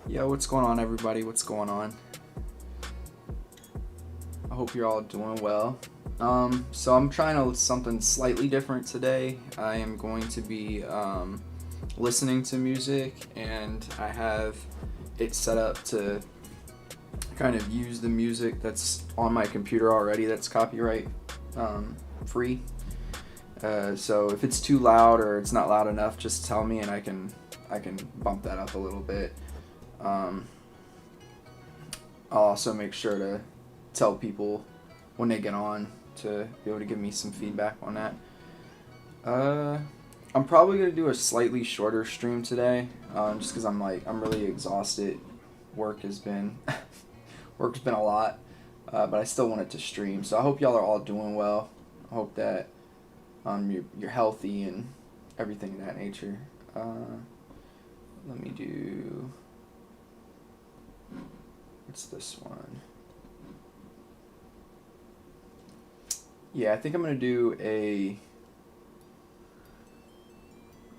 Yo, what's going on, everybody? What's going on? I hope you're all doing well. So I'm trying something slightly different today. I am going to be listening to music, and I have it set up to kind of use the music that's on my computer already that's copyright free. So if it's too loud or it's not loud enough, just tell me and I can bump that up a little bit. I'll also make sure to tell people when they get on to be able to give me some feedback on that. I'm probably gonna do a slightly shorter stream today, just because I'm really exhausted. Work has been a lot, but I still wanted to stream. So I hope y'all are all doing well. I hope that you're healthy and everything of that nature. Let me do. What's this one? Yeah, I think I'm gonna do a.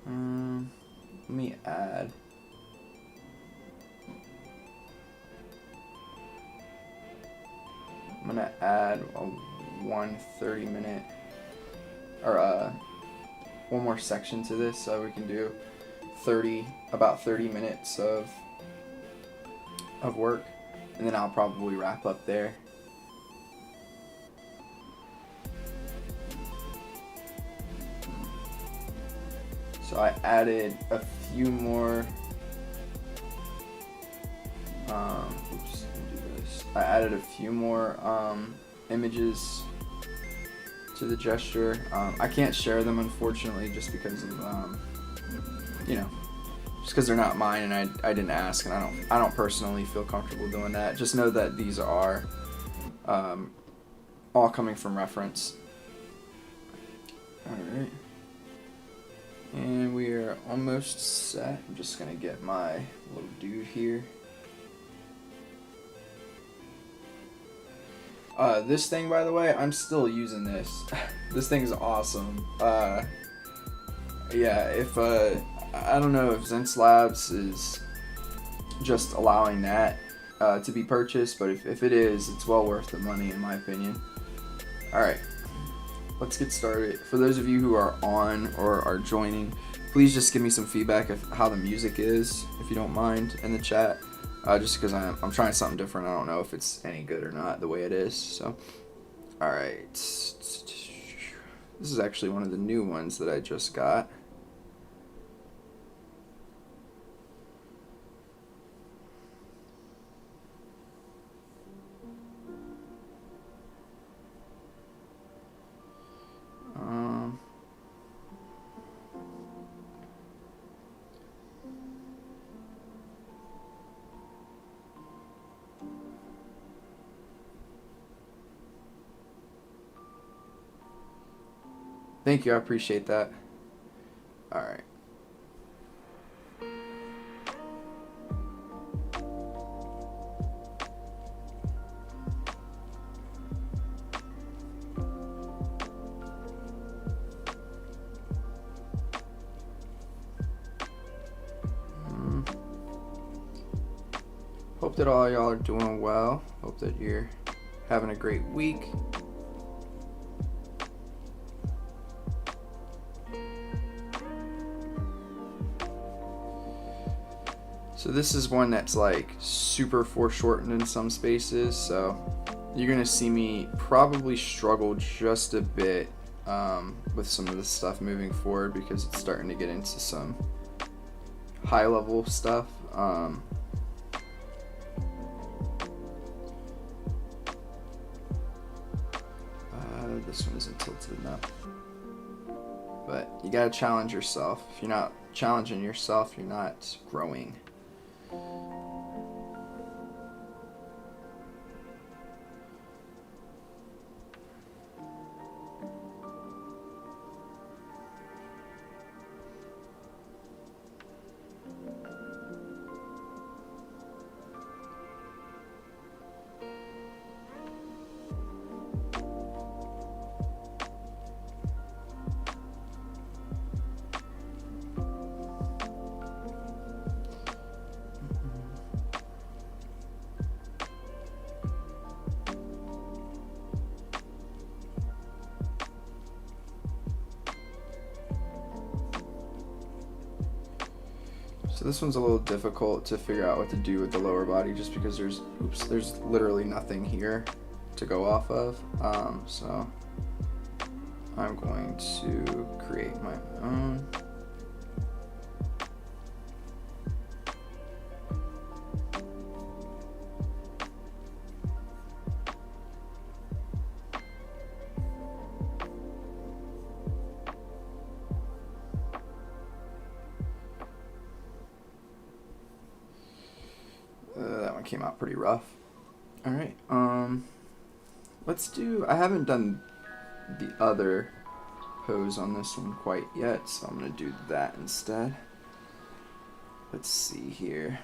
Let me add. I'm gonna add a 1 30-minute or one more section to this, so we can do about 30 minutes of work, and then I'll probably wrap up there. So I added a few more. Oops, let me do this. I added a few more images to the gesture. I can't share them, unfortunately, just because of just because they're not mine, and I didn't ask, and I don't personally feel comfortable doing that. Just know that these are all coming from reference. All right. And we are almost set. I'm just gonna get my little dude here. This thing, by the way, I'm still using this. This thing is awesome. Yeah, if I don't know if Zense Labs is just allowing that to be purchased, but if it is, it's well worth the money, in my opinion. All right. Let's get started. For those of you who are on or are joining, please just give me some feedback of how the music is, if you don't mind, in the chat. Just because I'm trying something different. I don't know if it's any good or not the way it is. So, all right. This is actually one of the new ones that I just got. Thank you, I appreciate that. All right. Hope that all y'all are doing well. Hope that you're having a great week. So this is one that's like super foreshortened in some spaces, so you're gonna see me probably struggle just a bit with some of this stuff moving forward, because it's starting to get into some high level stuff. This one isn't tilted enough, but you gotta challenge yourself. If you're not challenging yourself, you're not growing. So this one's a little difficult to figure out what to do with the lower body just because there's literally nothing here to go off of. So I'm going to create my own. That one came out pretty rough. All right, let's do, I haven't done the other pose on this one quite yet, so I'm gonna do that instead. Let's see here.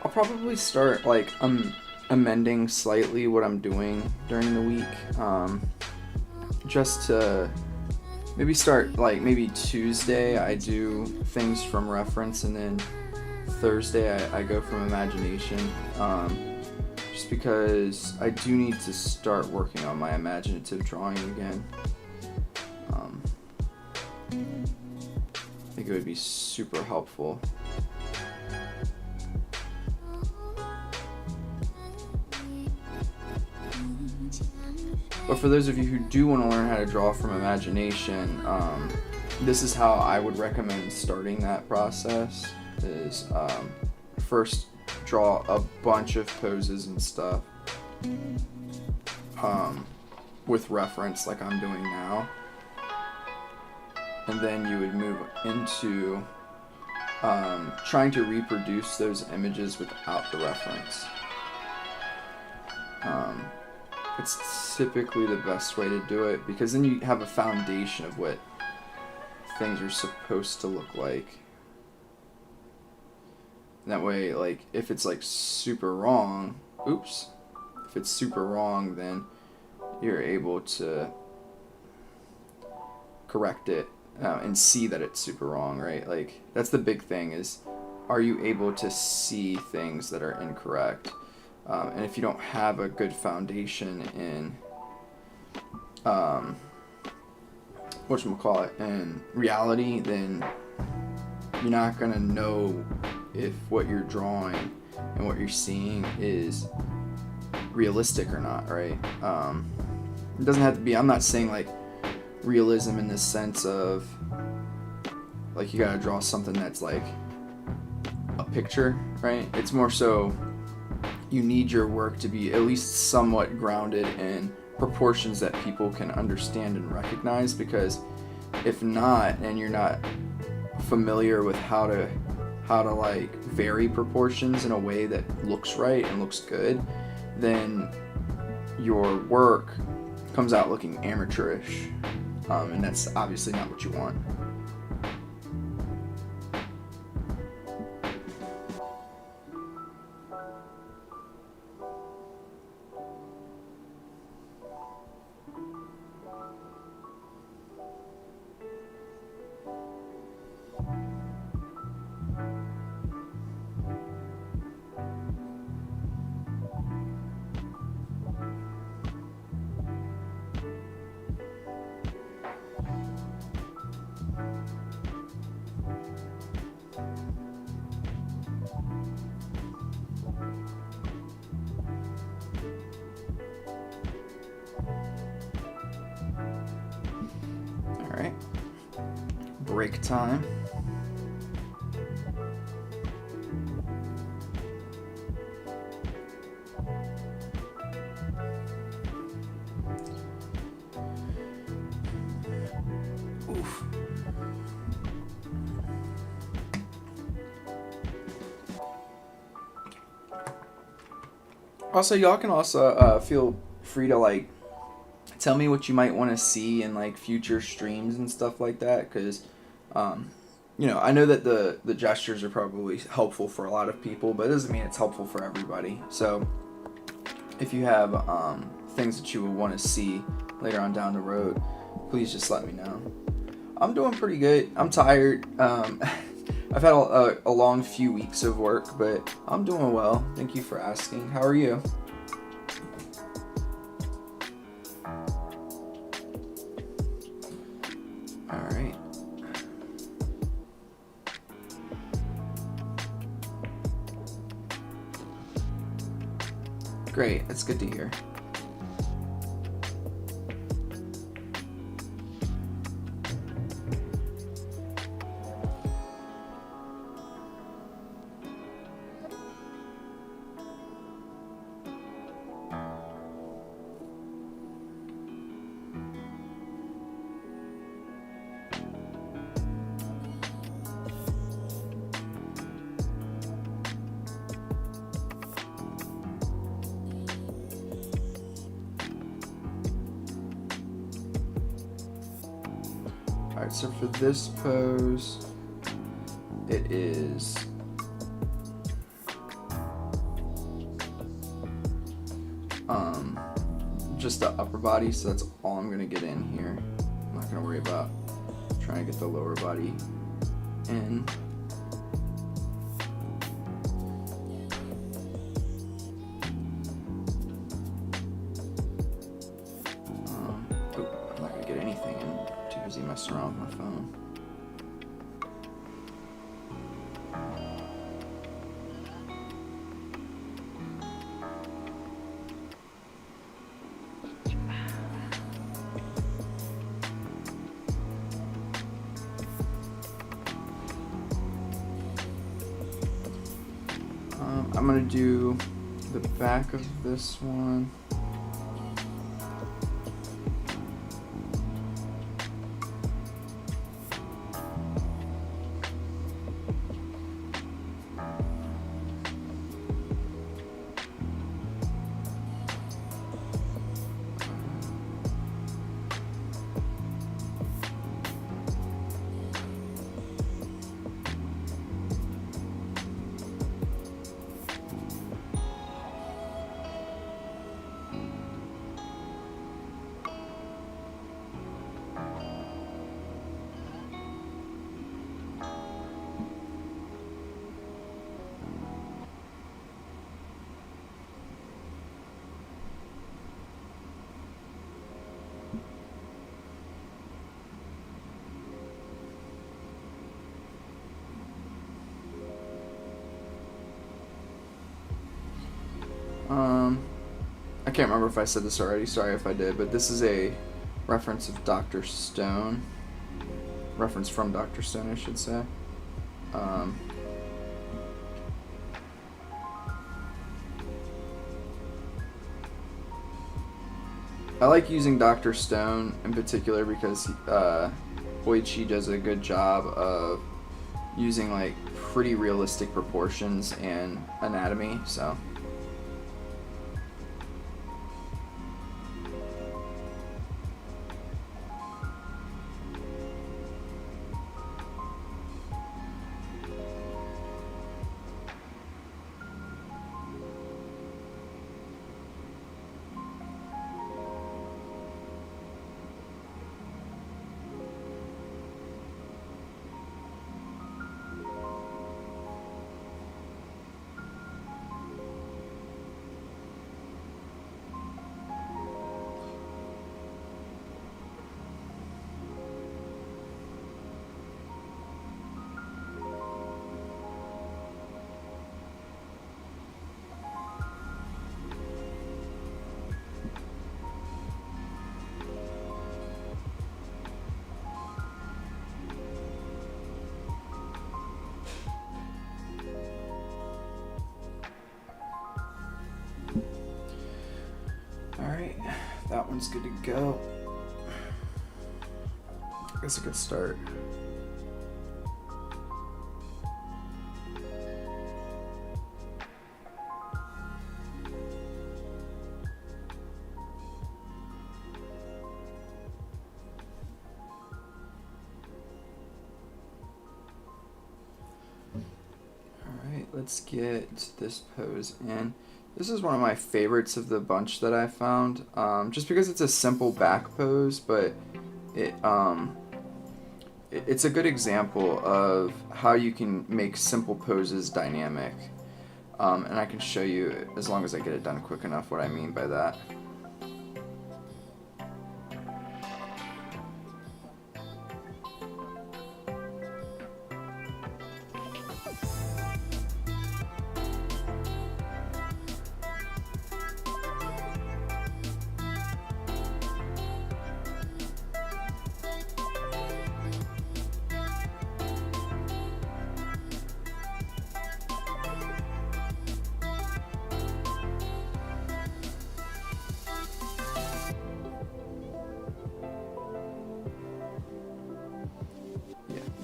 I'll probably start like amending slightly what I'm doing during the week, just to maybe start like maybe Tuesday I do things from reference, and then Thursday I go from imagination, just because I do need to start working on my imaginative drawing again. I think it would be super helpful. But for those of you who do want to learn how to draw from imagination, this is how I would recommend starting that process, is first draw a bunch of poses and stuff with reference like I'm doing now. And then you would move into trying to reproduce those images without the reference. It's typically the best way to do it, because then you have a foundation of what things are supposed to look like. That way, like, if it's like super wrong, if it's super wrong, then you're able to correct it and see that it's super wrong, right? Like, that's the big thing, is are you able to see things that are incorrect? And if you don't have a good foundation in in reality, then you're not gonna know if what you're drawing and what you're seeing is realistic or not, right? It doesn't have to be, I'm not saying like realism in the sense of like you gotta draw something that's like a picture, right? It's more so you need your work to be at least somewhat grounded in proportions that people can understand and recognize, because if not, and you're not familiar with how to like vary proportions in a way that looks right and looks good, then your work comes out looking amateurish, and that's obviously not what you want. break time. Oof. Also, y'all can also feel free to like tell me what you might want to see in like future streams and stuff like that, because you know, I know that the gestures are probably helpful for a lot of people, but it doesn't mean it's helpful for everybody. So if you have things that you would want to see later on down the road, please just let me know. I'm doing pretty good. I'm tired. I've had a long few weeks of work, but I'm doing well. Thank you for asking. How are you? All right. Great. That's good to hear. Alright, so for this pose, it is just the upper body, so that's all I'm gonna get in here. I'm not gonna worry about trying to get the lower body in. I'm not gonna get anything in. Too busy messing around with my phone. I'm gonna do the back of this one. I can't remember if I said this already, sorry if I did, but this is a reference of Dr. Stone. Reference from Dr. Stone, I should say. I like using Dr. Stone in particular because Hoichi does a good job of using like pretty realistic proportions and anatomy, so. That one's good to go. I guess I could start. Let's get this pose in. This is one of my favorites of the bunch that I found, just because it's a simple back pose, but it's a good example of how you can make simple poses dynamic, and I can show you, as long as I get it done quick enough, what I mean by that.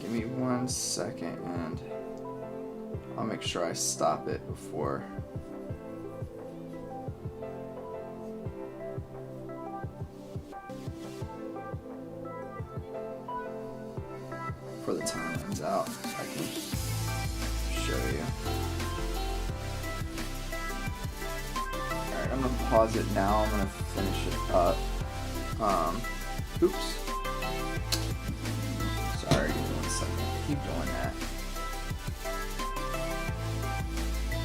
Give me 1 second and I'll make sure I stop it before. Before the time runs out, so I can show you. Alright, I'm gonna pause it now. I'm gonna finish it up. Oops. Sorry, give me 1 second. Keep doing that.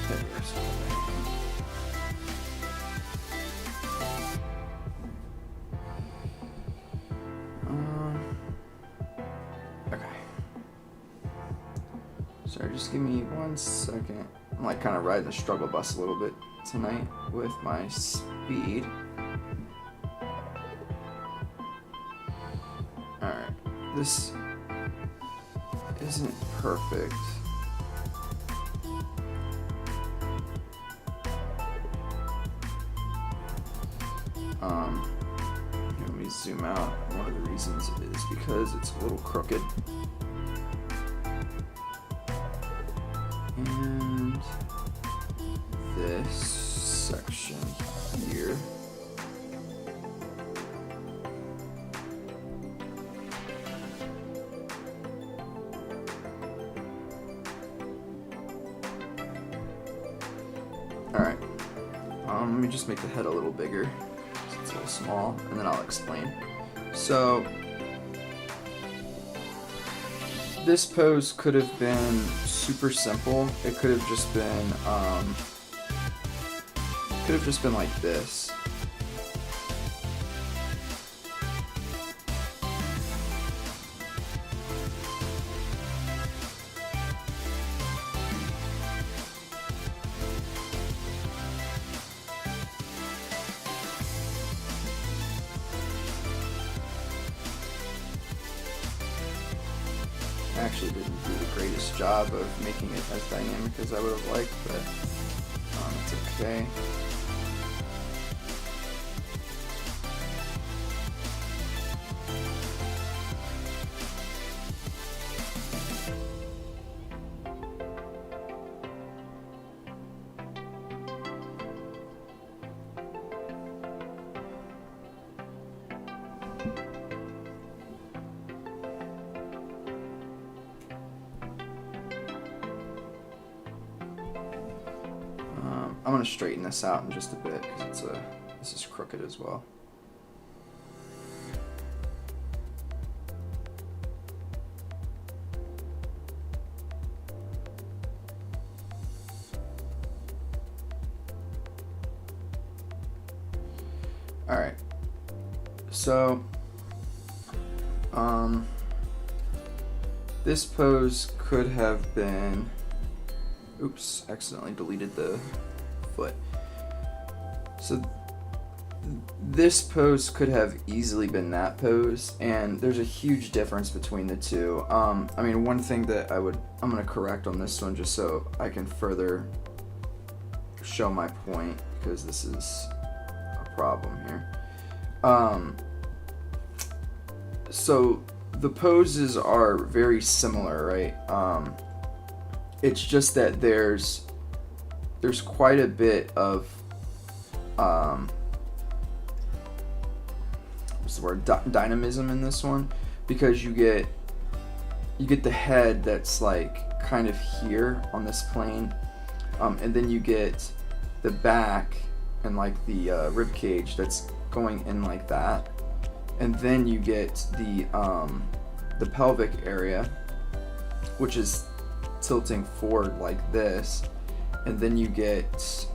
There it is. Okay. Sorry, just give me 1 second. I'm like kind of riding the struggle bus a little bit tonight with my speed. Alright, this isn't perfect. Let me zoom out. One of the reasons is because it's a little crooked. And this section here. Alright, let me just make the head a little bigger, so it's a little small, and then I'll explain. So, this pose could have been super simple. It could have just been, like this. I actually didn't do the greatest job of making it as dynamic as I would have liked, but it's okay. I'm going to straighten this out in just a bit because this is crooked as well. Alright, so this pose could have been, oops, accidentally deleted the foot. So this pose could have easily been that pose, and there's a huge difference between the two. I mean, one thing that I'm going to correct on this one just so I can further show my point, because this is a problem here. So the poses are very similar, right? It's just that there's quite a bit of what's the word, dynamism in this one, because you get the head that's like kind of here on this plane, and then you get the back and like the rib cage that's going in like that, and then you get the pelvic area, which is tilting forward like this, and then you get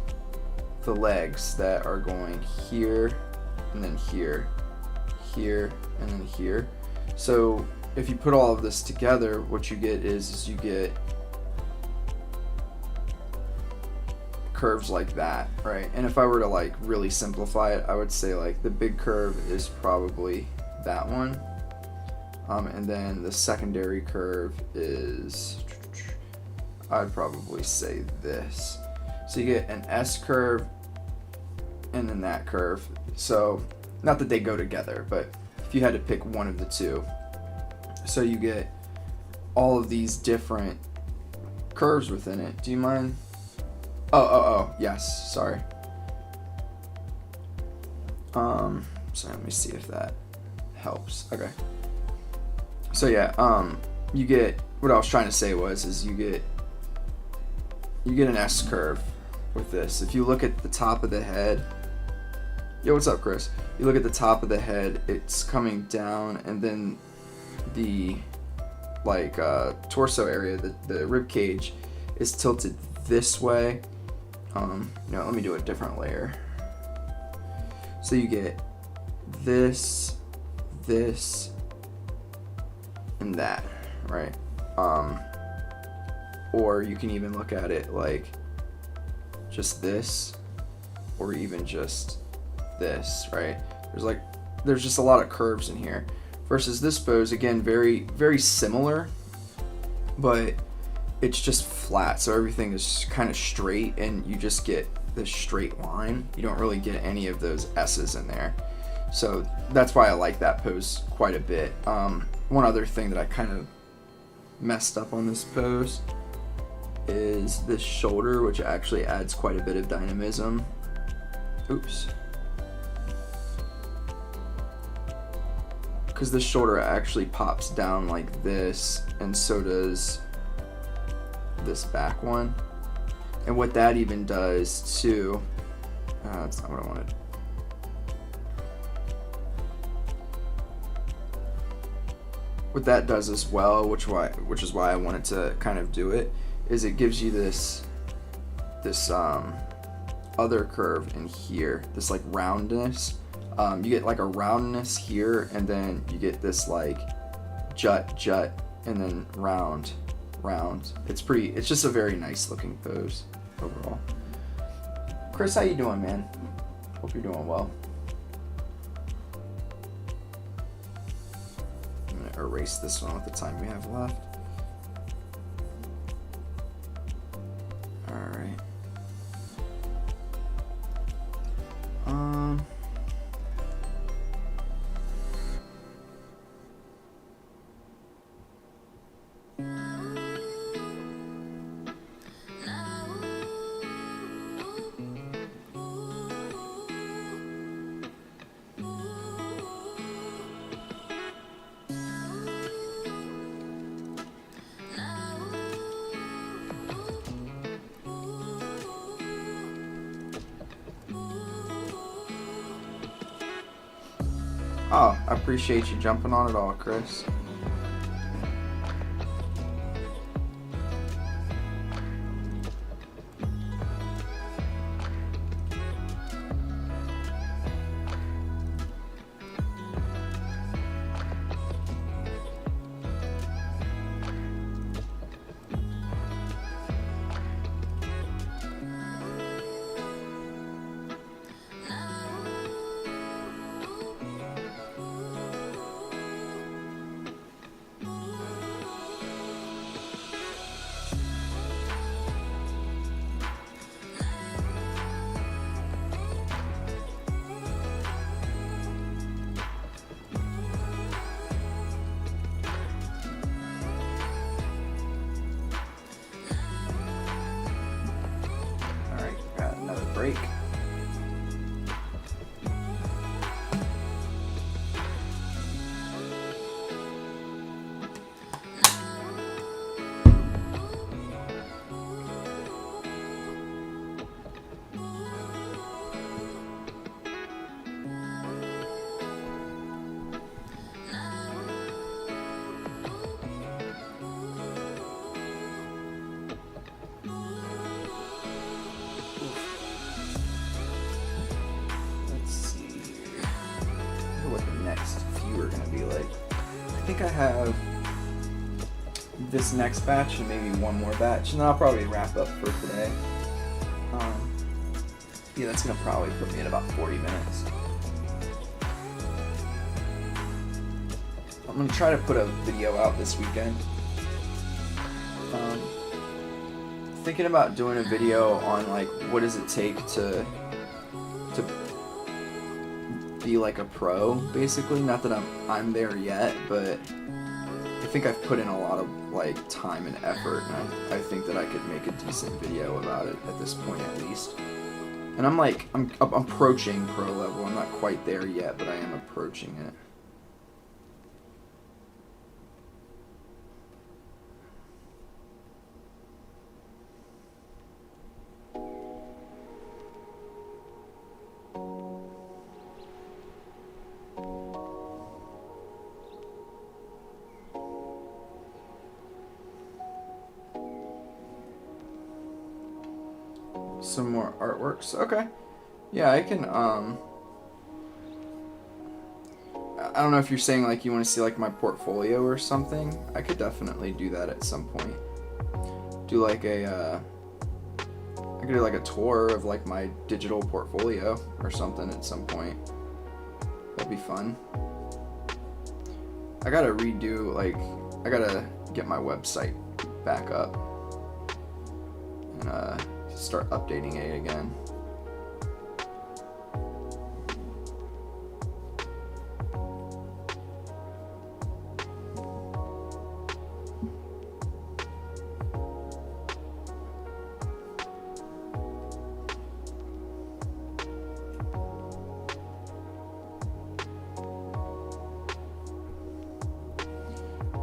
the legs that are going here and then here, here and then here. So if you put all of this together, what you get is you get curves like that, right? And if I were to like really simplify it, I would say like the big curve is probably that one, and then the secondary curve is, I'd probably say this. So you get an S curve and then that curve. So not that they go together, but if you had to pick one of the two, so you get all of these different curves within it. Do you mind? Oh, yes, sorry. So let me see if that helps. Okay. So yeah, you get, what I was trying to say is you get an S curve with this. If you look at the top of the head, yo, what's up, Chris? You look at the top of the head, it's coming down, and then the like torso area, the rib cage, is tilted this way. Let me do a different layer. So you get this, and that, right? Or you can even look at it like just this, or even just this, right? There's just a lot of curves in here. Versus this pose, again, very, very similar, but it's just flat, so everything is kind of straight, and you just get this straight line. You don't really get any of those S's in there. So that's why I like that pose quite a bit. One other thing that I kind of messed up on this pose is this shoulder, which actually adds quite a bit of dynamism. Oops. Because the shoulder actually pops down like this, and so does this back one. And what that even does too, that's not what I wanted. What that does as well, which is why I wanted to kind of do it, is it gives you this other curve in here, this like roundness. You get like a roundness here, and then you get this like jut, and then round. It's just a very nice looking pose overall. Chris, how you doing, man? Hope you're doing well. I'm gonna erase this one with the time we have left. All right. Oh, I appreciate you jumping on it all, Chris. break. I think I have this next batch and maybe one more batch, and then I'll probably wrap up for today. Yeah, that's gonna probably put me at about 40 minutes. I'm gonna try to put a video out this weekend. Thinking about doing a video on like what does it take to be like a pro, basically. Not that I'm there yet, but I think I've put in a lot of like time and effort, and I think that I could make a decent video about it at this point at least. And I'm approaching pro level. I'm not quite there yet, but I am approaching it. Some more artworks. Okay. Yeah, I can, I don't know if you're saying like you want to see like my portfolio or something. I could definitely do that at some point. Do like I could do like a tour of like my digital portfolio or something at some point. That'd be fun. I gotta get my website back up and start updating it again.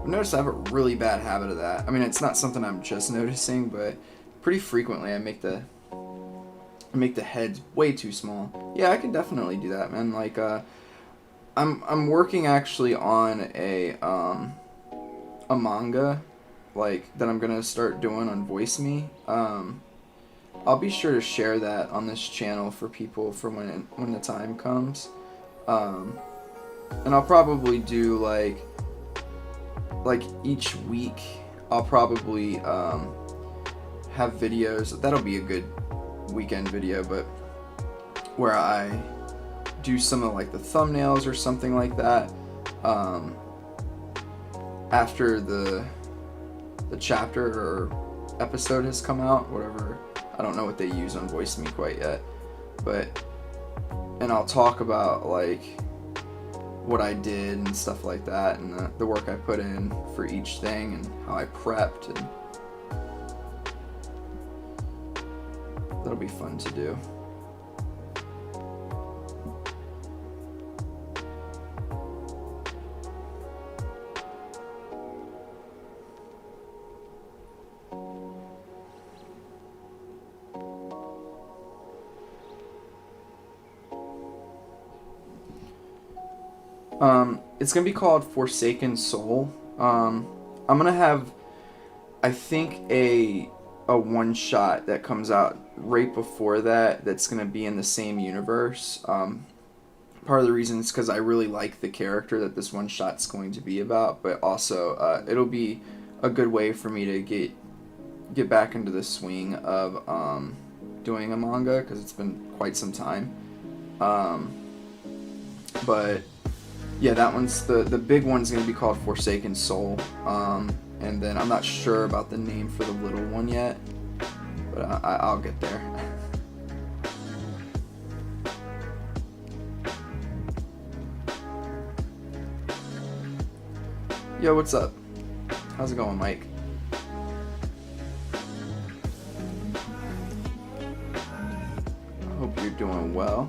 I've noticed I have a really bad habit of that. I mean, it's not something I'm just noticing, but pretty frequently I make the heads way too small. Yeah, I can definitely do that, man. Like, I'm working actually on a manga, like, that I'm gonna start doing on VoiceMe. I'll be sure to share that on this channel for people for when the time comes. And I'll probably do like each week I'll probably have videos. That'll be a good weekend video, but where I do some of like the thumbnails or something like that after the chapter or episode has come out, whatever. I don't know what they use on VoiceMe quite yet, and I'll talk about like what I did and stuff like that, and the work I put in for each thing and how I prepped, and that'll be fun to do. It's gonna be called Forsaken Soul. I'm gonna have, I think, a one-shot that comes out right before that's gonna be in the same universe. Part of the reason is because I really like the character that this one-shot's going to be about, but also it'll be a good way for me to get back into the swing of doing a manga, because it's been quite some time. But yeah, that one's the big one's gonna be called Forsaken Soul, and then I'm not sure about the name for the little one yet, but I'll get there. Yo, what's up? How's it going, Mike? doing well.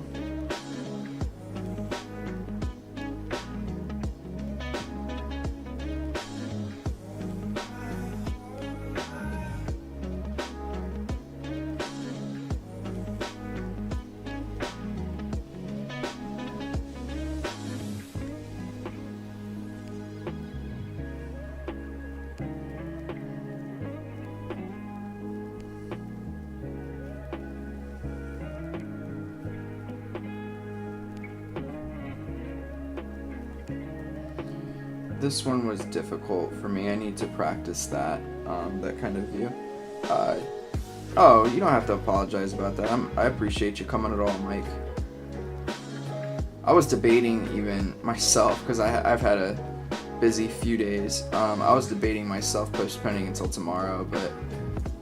This one was difficult for me. I need to practice that kind of view. Uh, oh, you don't have to apologize about that. I appreciate you coming at all, Mike. I was debating even myself because I've had a busy few days. I was debating myself postponing until tomorrow, but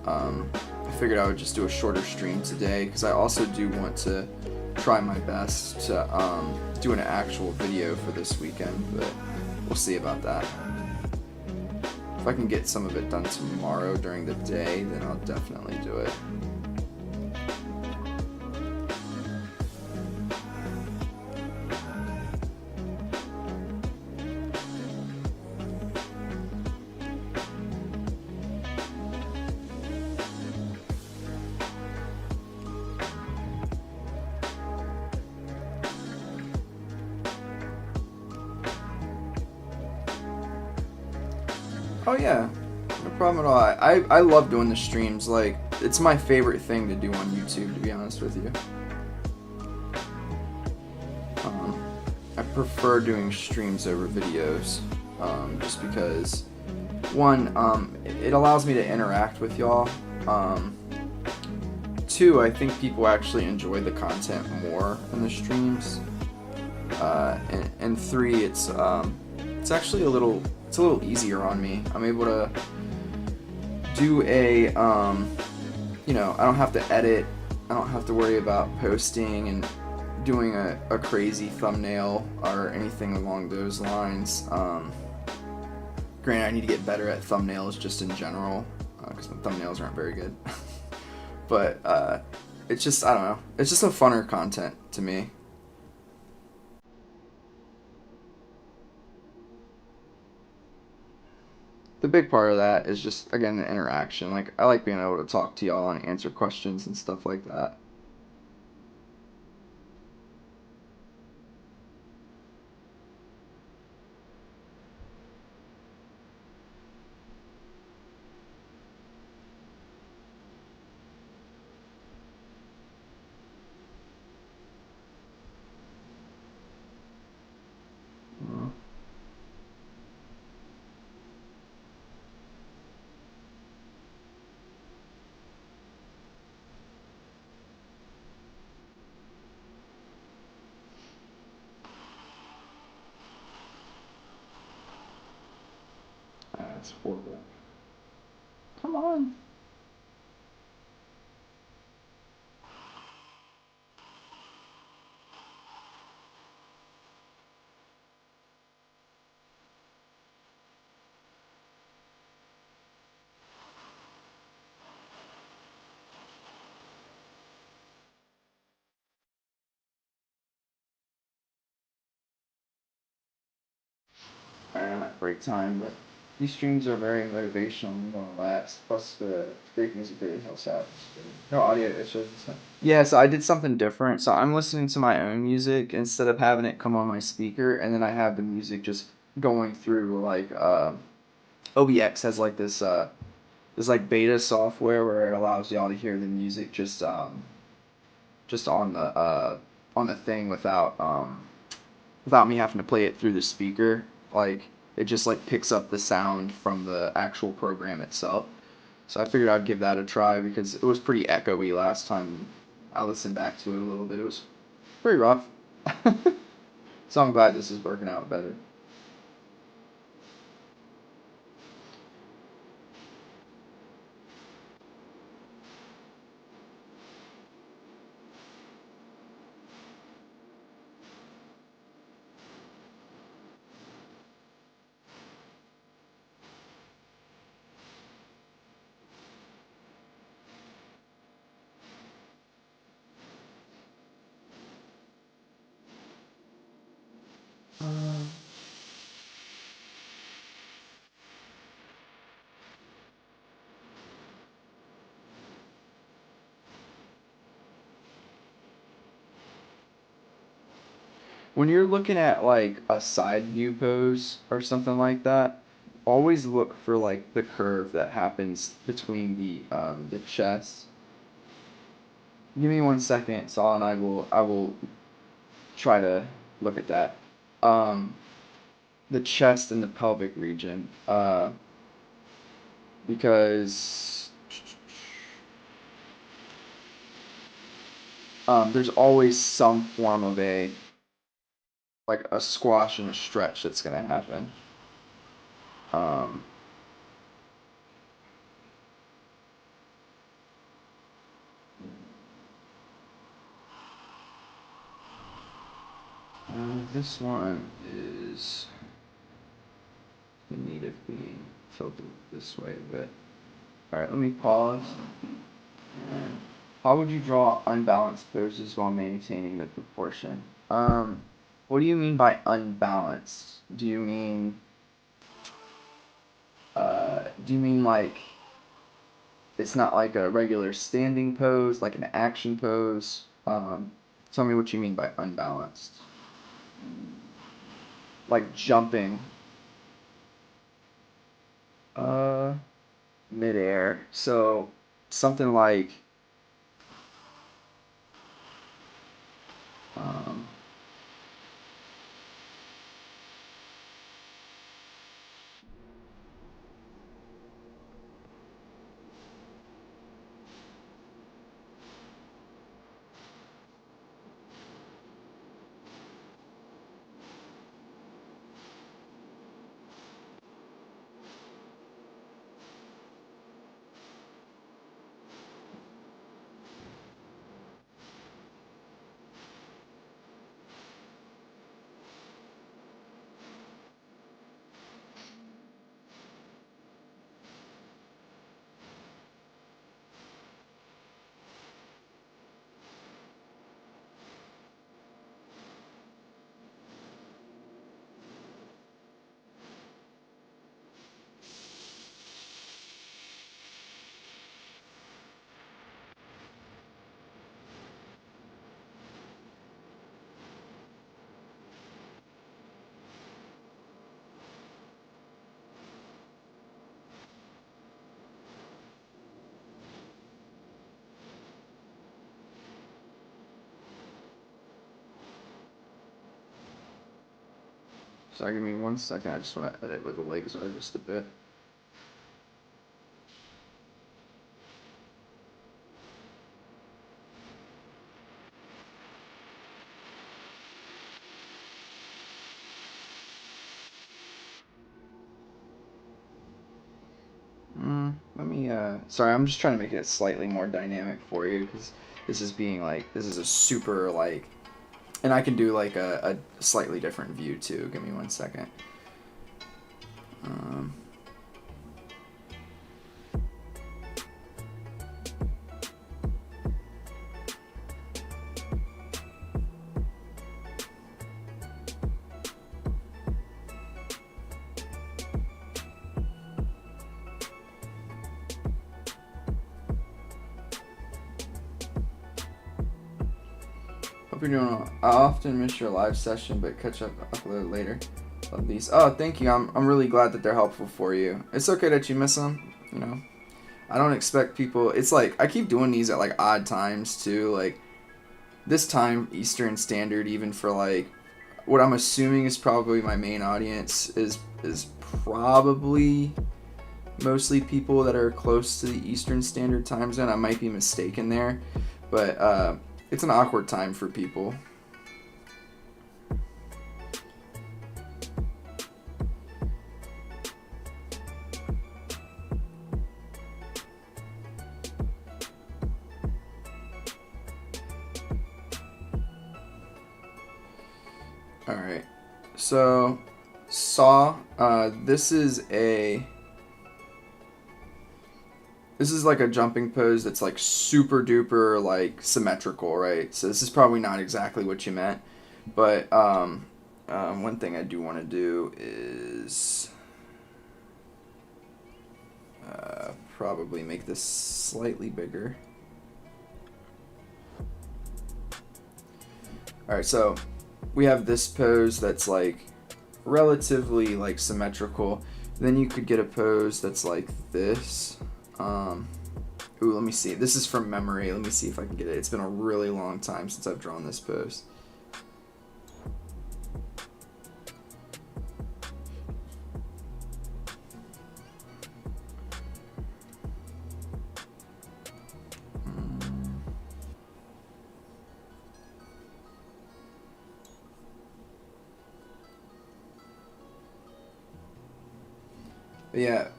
I figured I would just do a shorter stream today because I also do want to try my best to do an actual video for this weekend, but we'll see about that. If I can get some of it done tomorrow during the day, then I'll definitely do it. Oh yeah, no problem at all. I love doing the streams. Like, it's my favorite thing to do on YouTube, to be honest with you. I prefer doing streams over videos, just because, one, it allows me to interact with y'all. Two, I think people actually enjoy the content more in the streams. And three, it's actually a little easier on me. I'm able to do I don't have to edit. I don't have to worry about posting and doing a crazy thumbnail or anything along those lines. Granted, I need to get better at thumbnails just in general, because my thumbnails aren't very good. But it's just, I don't know, it's just a funner content to me. The big part of that is just, again, the interaction. Like, I like being able to talk to y'all and answer questions and stuff like that. That's horrible. Come on. I'm at break time, but these streams are very motivational and going to last. Plus, the great music really helps out. No audio issues and stuff. Yeah, so I did something different. So I'm listening to my own music instead of having it come on my speaker, and then I have the music just going through like OBX has like this like beta software where it allows y'all to hear the music just on the thing without me having to play it through the speaker. Like, it just like picks up the sound from the actual program itself. So I figured I'd give that a try because it was pretty echoey last time I listened back to it a little bit. It was pretty rough. So I'm glad this is working out better. Uh, when you're looking at like a side view pose or something like that, always look for like the curve that happens between the chest. Give me 1 second, Saul, and I will try to look at that. Um, the chest and the pelvic region. Because there's always some form of a like a squash and a stretch that's gonna happen. Um, this one is in need of being filtered this way a bit. All right, let me pause. How would you draw unbalanced poses while maintaining the proportion? What do you mean by unbalanced? Do you mean like it's not like a regular standing pose, like an action pose? Tell me what you mean by unbalanced. Like jumping, uh, midair. So something like, um, sorry, give me 1 second. I just want to edit where the legs are just a bit. Let me, sorry, I'm just trying to make it slightly more dynamic for you because this is a super, like, and I can do, like, a slightly different view, too. Give me 1 second. Um, Hope you're doing well. I often miss your live session, but catch up upload later. Love these. Oh, thank you. I'm really glad that they're helpful for you. It's okay that you miss them. You know, I don't expect people. It's like I keep doing these at like odd times too. Like this time Eastern Standard, even for like what I'm assuming is probably my main audience is probably mostly people that are close to the Eastern Standard Time zone. I might be mistaken there, but it's an awkward time for people. All right, so Saw. This is like a jumping pose that's like super duper like symmetrical, right? So this is probably not exactly what you meant, but One thing I do want to do is probably make this slightly bigger. Alright, so we have this pose that's like relatively like symmetrical. Then you could get a pose that's like this. Ooh, let me see. This is from memory. Let me see if I can get it. It's been a really long time since I've drawn this pose. Yeah,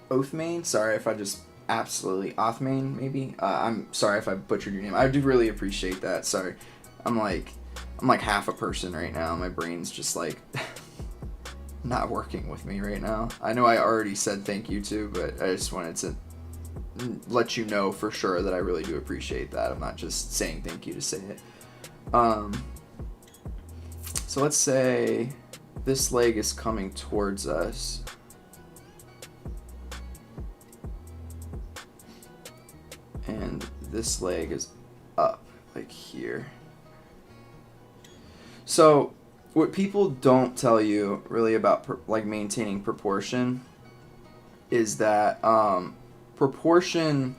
Oathmane. Sorry if I just absolutely Oathmane. Maybe. I'm sorry if I butchered your name. I do really appreciate that. Sorry. I'm like half a person right now. My brain's just like not working with me right now. I know I already said thank you to, but I just wanted to let you know for sure that I really do appreciate that. I'm not just saying thank you to say it. So let's say this leg is coming towards us. And this leg is up, like here. So, what people don't tell you really about like maintaining proportion is that proportion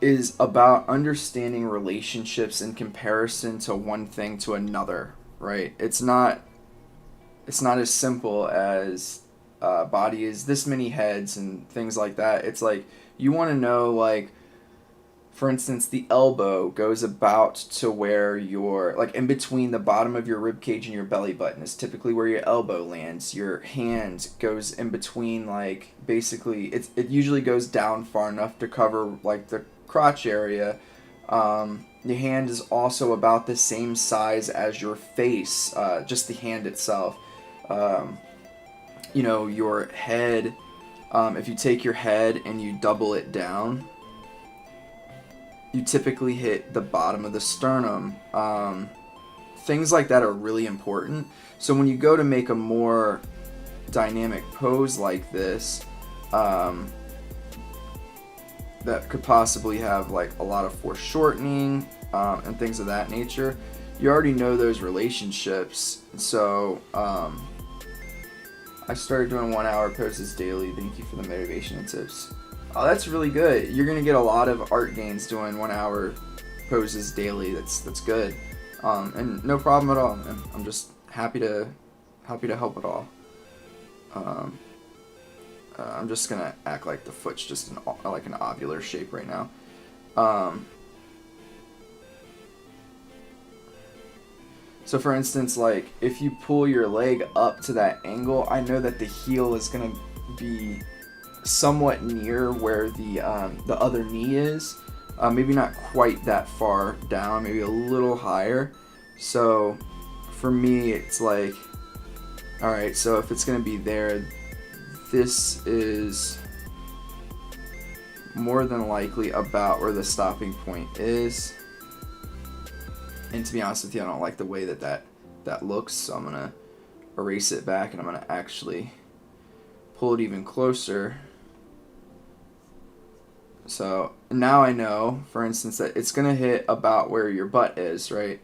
is about understanding relationships in comparison to one thing to another, right? It's not as simple as body is this many heads and things like that. It's like you want to know, like, for instance, the elbow goes about to where your, like, in between the bottom of your rib cage and your belly button is typically where your elbow lands. Your hand goes in between, like, basically, it usually goes down far enough to cover, like, the crotch area. The hand is also about the same size as your face, just the hand itself. You know, your head, if you take your head and you double it down, you typically hit the bottom of the sternum. Things like that are really important. So when you go to make a more dynamic pose like this, that could possibly have like a lot of foreshortening and things of that nature, you already know those relationships. So I started doing 1 hour poses daily. Thank you for the motivation and tips. Oh, that's really good. You're gonna get a lot of art gains doing 1 hour poses daily. That's good, and no problem at all. Man. I'm just happy to help at all. I'm just gonna act like the foot's just like an ovular shape right now. So for instance, like if you pull your leg up to that angle, I know that the heel is gonna be somewhat near where the other knee is, maybe not quite that far down, maybe a little higher. So for me, it's like, all right, so if it's gonna be there, this is more than likely about where the stopping point is. And to be honest with you, I don't like the way that looks, so I'm gonna erase it back and I'm gonna actually pull it even closer. So now I know, for instance, that it's going to hit about where your butt is, right?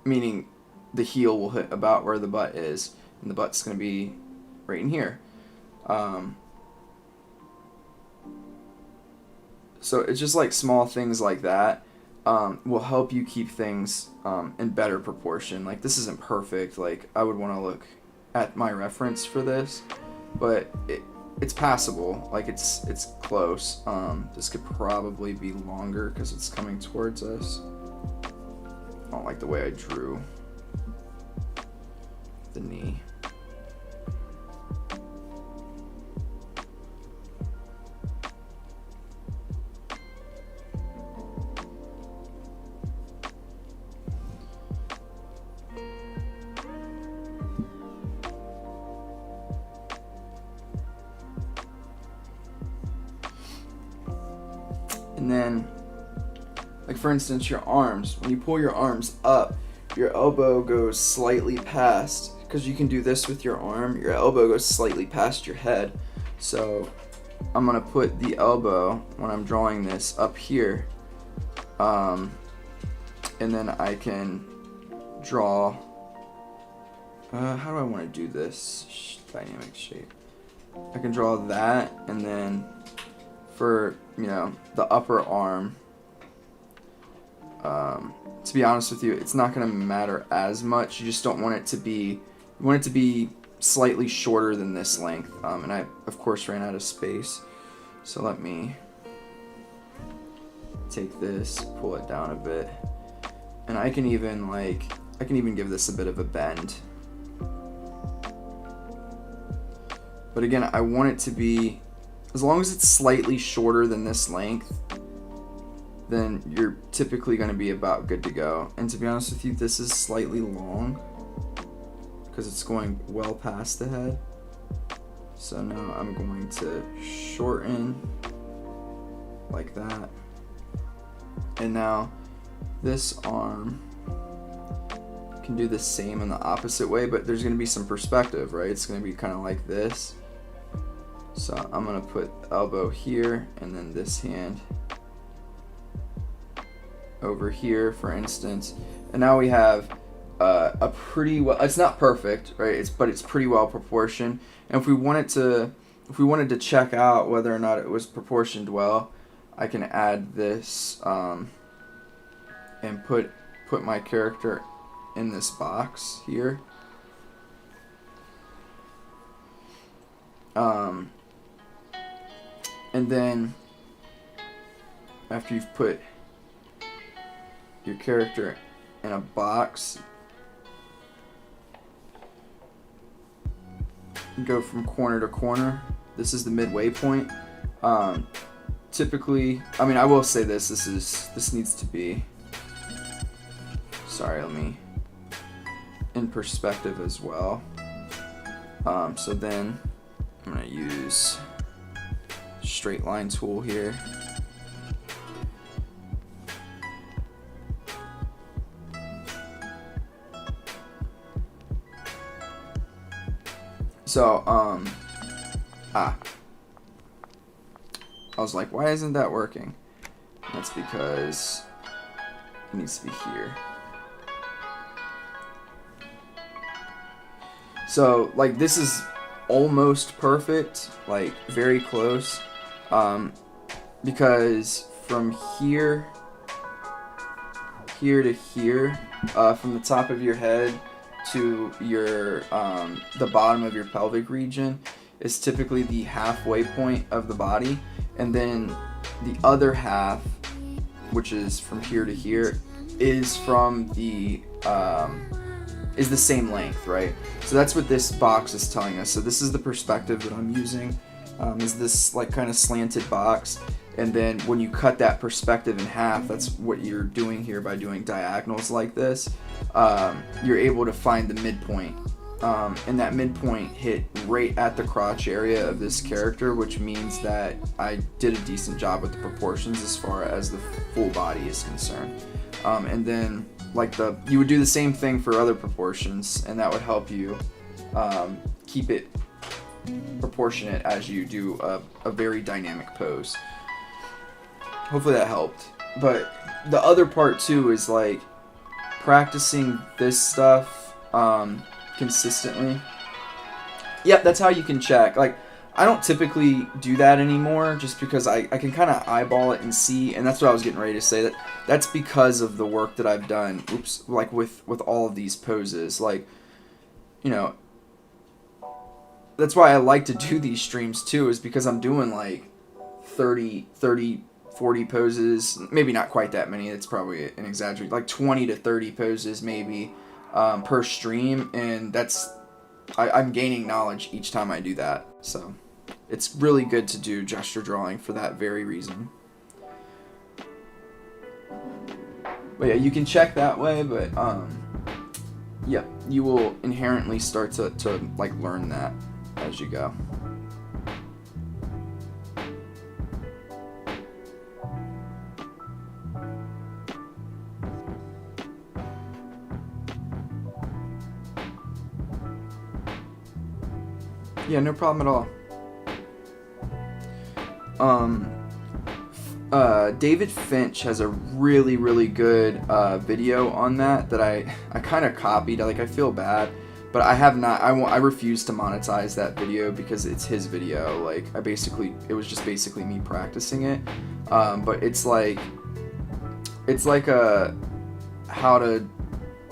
Meaning the heel will hit about where the butt is, and the butt's going to be right in here. So it's just like small things like that will help you keep things in better proportion. Like this isn't perfect. Like I would want to look at my reference for this, but it's passable. Like it's close. This could probably be longer because it's coming towards us. I don't like the way I drew the knee. And then like for instance your arms, when you pull your arms up, your elbow goes slightly past, because you can do this with your arm, your elbow goes slightly past your head. So I'm gonna put the elbow, when I'm drawing this, up here, and then I can draw, how do I want to do this dynamic shape? I can draw that, and then for, you know, the upper arm, to be honest with you, it's not going to matter as much. You just don't want it to be, you want it to be slightly shorter than this length. And I, of course, ran out of space. So let me take this, pull it down a bit. And I can even, like, I can even give this a bit of a bend. But again, I want it to be, as long as it's slightly shorter than this length, then you're typically going to be about good to go. And to be honest with you, this is slightly long because it's going well past the head. So now I'm going to shorten like that. And now this arm can do the same in the opposite way, but there's going to be some perspective, right? It's going to be kind of like this. So I'm going to put elbow here, and then this hand over here, for instance. And now we have a pretty well, it's not perfect, right? But it's pretty well proportioned. And if we wanted to check out whether or not it was proportioned well, I can add this and put my character in this box here. And then after you've put your character in a box, you go from corner to corner. This is the midway point. Typically, I mean, I will say this needs to be, sorry, let me, in perspective as well. So then I'm going to use straight line tool here. So, I was like, why isn't that working? That's because it needs to be here. So, like, this is almost perfect, like, very close, because from here to here, from the top of your head to your the bottom of your pelvic region is typically the halfway point of the body, and then the other half, which is from here to here, is from the is the same length, right? So that's what this box is telling us. So this is the perspective that I'm using, is this like kind of slanted box. And then when you cut that perspective in half, that's what you're doing here by doing diagonals like this. You're able to find the midpoint. And that midpoint hit right at the crotch area of this character, which means that I did a decent job with the proportions as far as the full body is concerned. And then like you would do the same thing for other proportions, and that would help you keep it proportionate as you do a very dynamic pose. Hopefully that helped. But the other part too is like practicing this stuff consistently. Yep, that's how you can check. Like, I don't typically do that anymore just because I can kind of eyeball it and see, and that's what I was getting ready to say. That's because of the work that I've done, like with all of these poses. Like, you know, that's why I like to do these streams too, is because I'm doing like 30, 40 poses, maybe not quite that many, it's probably an exaggeration, like 20 to 30 poses maybe per stream, and I'm gaining knowledge each time I do that. So it's really good to do gesture drawing for that very reason. But yeah, you can check that way, but yeah, you will inherently start to like learn that as you go. Yeah, no problem at all. David Finch has a really good video on that I kind of copied. Like, I feel bad, but I have not. I refuse to monetize that video because it's his video. Like, it was just basically me practicing it. But it's like a how to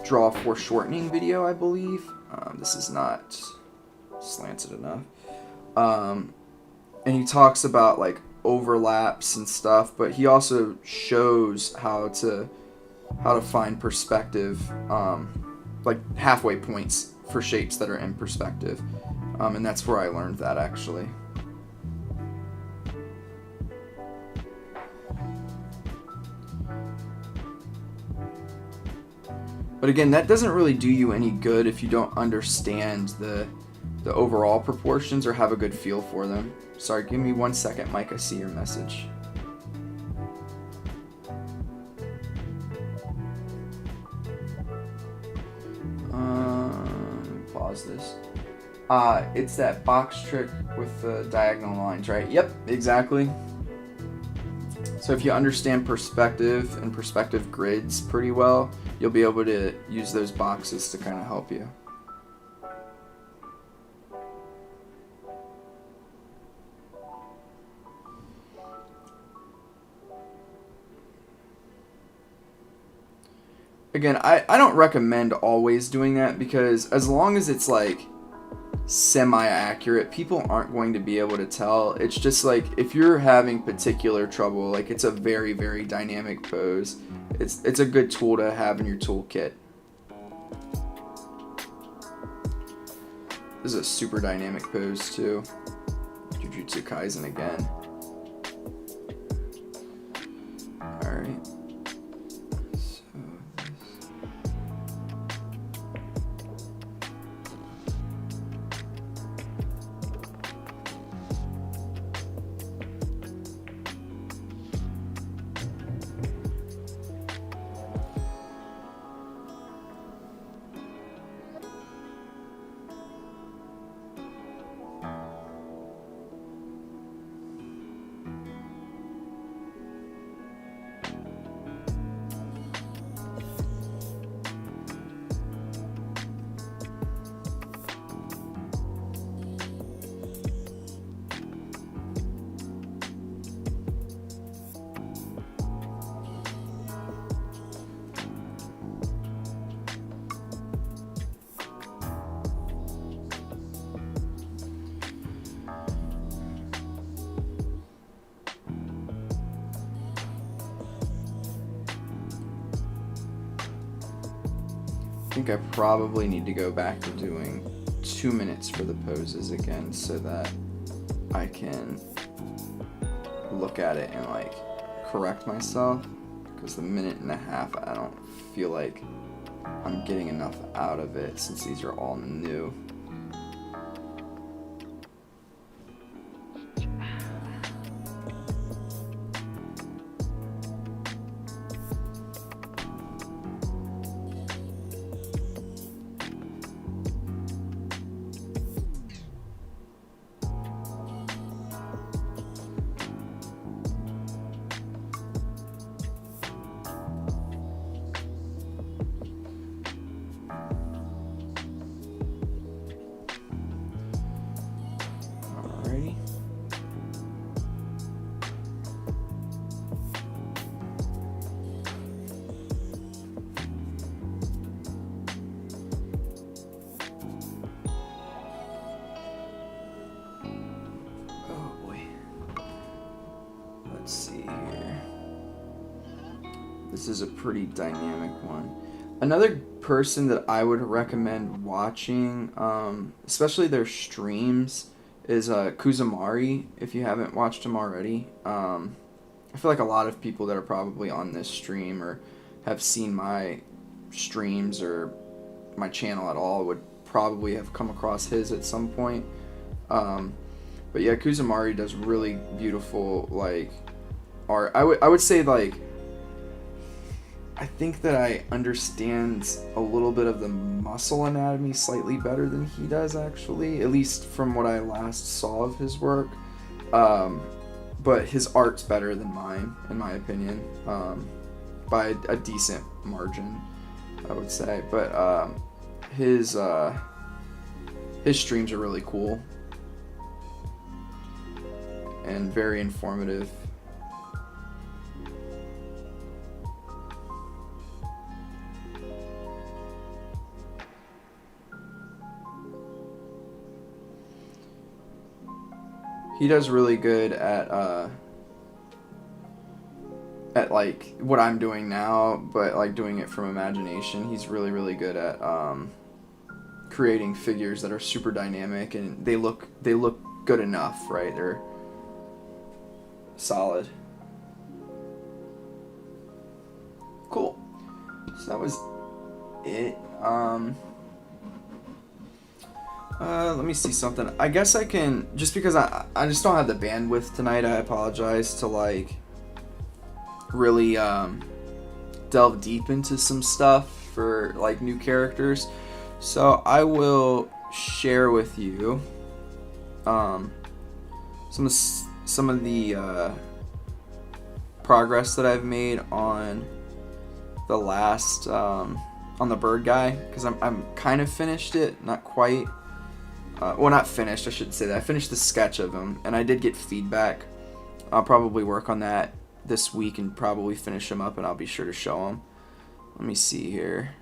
draw foreshortening video, I believe. This is not slanted enough. And he talks about like overlaps and stuff, but he also shows how to find perspective, like halfway points for shapes that are in perspective. And that's where I learned that, actually. But again, that doesn't really do you any good if you don't understand the overall proportions or have a good feel for them. Sorry, give me 1 second, Mike. I see your message. Pause this. It's that box trick with the diagonal lines, right? Yep, exactly. So if you understand perspective and perspective grids pretty well, you'll be able to use those boxes to kind of help you. Again, I don't recommend always doing that, because as long as it's like semi-accurate, people aren't going to be able to tell. It's just like if you're having particular trouble, like it's a very dynamic pose, it's a good tool to have in your toolkit. This is a super dynamic pose too. Jujutsu Kaisen again. Alright. I think I probably need to go back to doing 2 minutes for the poses again so that I can look at it and like correct myself, because the 1.5 minutes I don't feel like I'm getting enough out of it since these are all new. This is a pretty dynamic one. Another person that I would recommend watching, especially their streams, is Kuzumari, if you haven't watched him already. I feel like a lot of people that are probably on this stream or have seen my streams or my channel at all would probably have come across his at some point. But yeah, Kuzumari does really beautiful like art. I would say like I think that I understand a little bit of the muscle anatomy slightly better than he does, actually, at least from what I last saw of his work. But his art's better than mine, in my opinion, by a decent margin, I would say. But his streams are really cool and very informative. He does really good at like what I'm doing now, but like doing it from imagination. He's really, really good at creating figures that are super dynamic, and they look good enough, right? They're solid. Cool. So that was it. Let me see something. I guess I can, just because I just don't have the bandwidth tonight, I apologize, to like really delve deep into some stuff for like new characters. So I will share with you some of the progress that I've made on the last on the bird guy, because I'm kind of finished it, not quite. Well, not finished, I shouldn't say that. I finished the sketch of him, and I did get feedback. I'll probably work on that this week and probably finish him up, and I'll be sure to show him. Let me see here.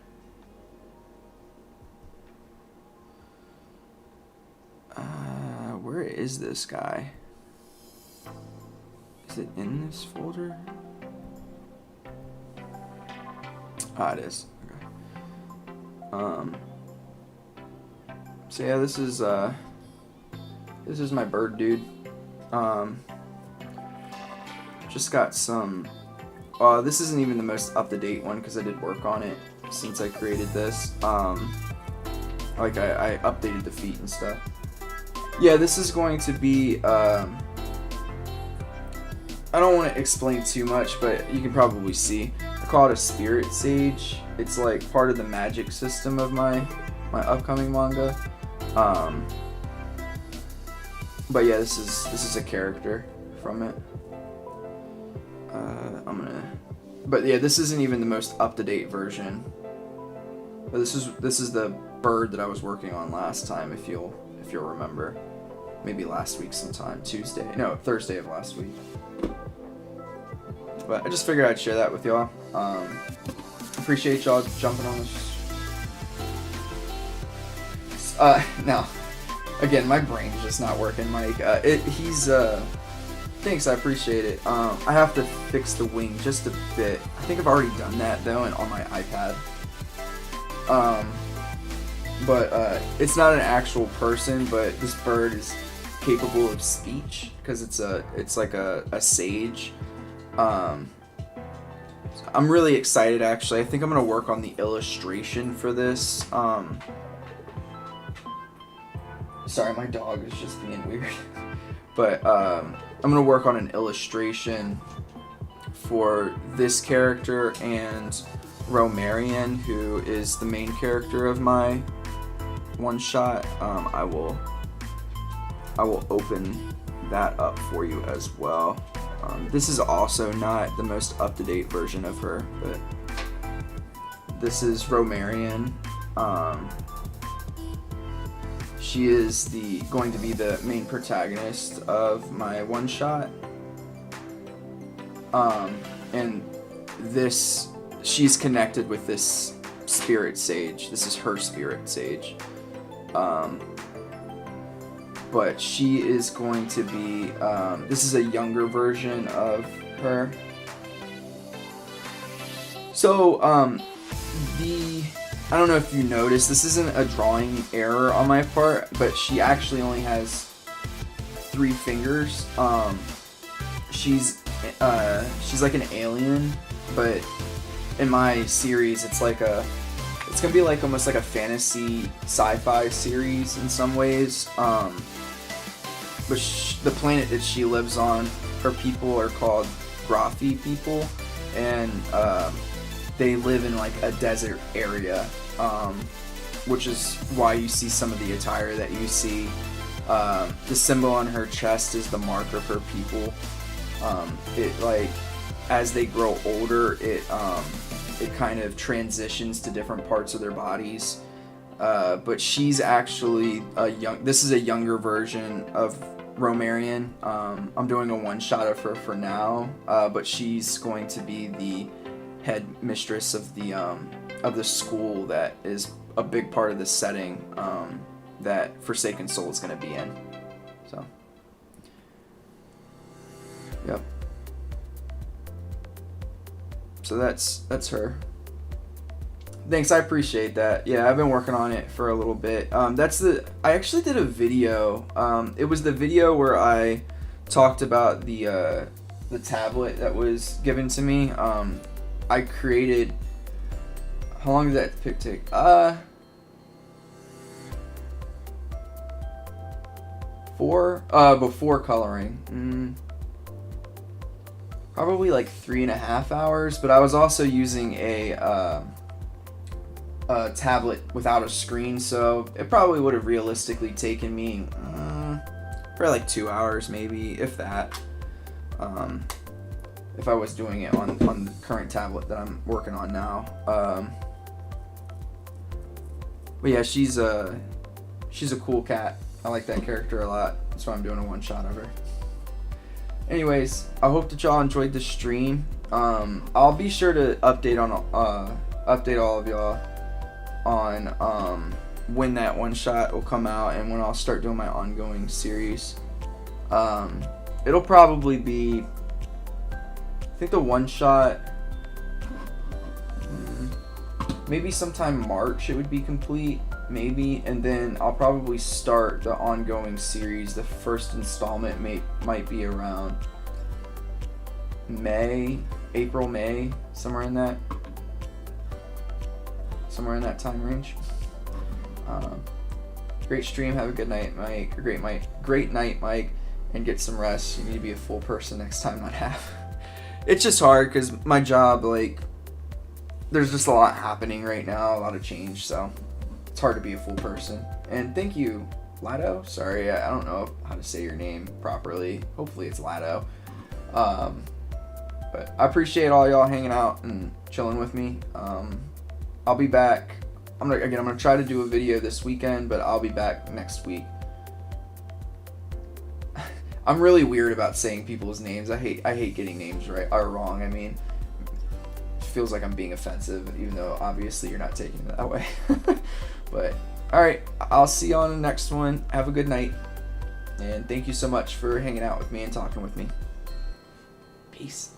Where is this guy? Is it in this folder? Ah, it is. Okay. So yeah, this is my bird dude. Just got some. This isn't even the most up-to-date one because I did work on it since I created this. Like I updated the feet and stuff. Yeah, this is going to be. I don't want to explain too much, but you can probably see. I call it a spirit sage. It's like part of the magic system of my upcoming manga. But yeah, this is a character from it. But yeah, this isn't even the most up-to-date version. But this is the bird that I was working on last time, if you'll remember. Maybe last week sometime, Thursday of last week. But I just figured I'd share that with y'all. Appreciate y'all jumping on this. Now, again, my brain's just not working, Mike. Thanks, I appreciate it. I have to fix the wing just a bit. I think I've already done that, though, and on my iPad. But it's not an actual person, but this bird is capable of speech, because it's like a sage. So I'm really excited, actually. I think I'm going to work on the illustration for this. Sorry, my dog is just being weird. But I'm going to work on an illustration for this character and Romarian, who is the main character of my one-shot. I will open that up for you as well. This is also not the most up-to-date version of her, but this is Romarian. She is going to be the main protagonist of my one-shot. And she's connected with this spirit sage. This is her spirit sage. But she is going to be, this is a younger version of her. So, I don't know if you noticed, this isn't a drawing error on my part, but she actually only has 3 fingers. She's like an alien, but in my series, it's gonna be like almost like a fantasy sci-fi series in some ways. But the planet that she lives on, her people are called Graphi people, and they live in like a desert area, which is why you see some of the attire that you see. The symbol on her chest is the mark of her people. It like, as they grow older, it kind of transitions to different parts of their bodies. But she's actually this is a younger version of Romarian. I'm doing a one-shot of her for now, but she's going to be the head mistress of the school that is a big part of the setting that Forsaken Soul is going to be in. So, yep. So that's her. Thanks, I appreciate that. Yeah, I've been working on it for a little bit. I actually did a video. It was the video where I talked about the tablet that was given to me. I created. How long did that pic take? Before coloring. Probably like 3.5 hours. But I was also using a tablet without a screen, so it probably would have realistically taken me probably like 2 hours, maybe, if that. If I was doing it on the current tablet that I'm working on now. But yeah, she's a cool cat. I like that character a lot. That's why I'm doing a one-shot of her. Anyways, I hope that y'all enjoyed the stream. I'll be sure to update all of y'all on when that one shot will come out and when I'll start doing my ongoing series. It'll probably be, I think the one shot, maybe sometime March it would be complete, maybe, and then I'll probably start the ongoing series. The first installment might be around April, May, somewhere in that time range. Great stream. Have a good night, Mike. Great night, Mike. And get some rest. You need to be a full person next time, not half. It's just hard because my job, like, there's just a lot happening right now, a lot of change, so it's hard to be a full person. And thank you, Lado. Sorry, I don't know how to say your name properly. Hopefully it's Lado. But I appreciate all y'all hanging out and chilling with me. I'll be back. I'm gonna try to do a video this weekend, but I'll be back next week. I'm really weird about saying people's names. I hate getting names right or wrong. I mean, it feels like I'm being offensive, even though obviously you're not taking it that way. But all right, I'll see you on the next one. Have a good night, and thank you so much for hanging out with me and talking with me. Peace.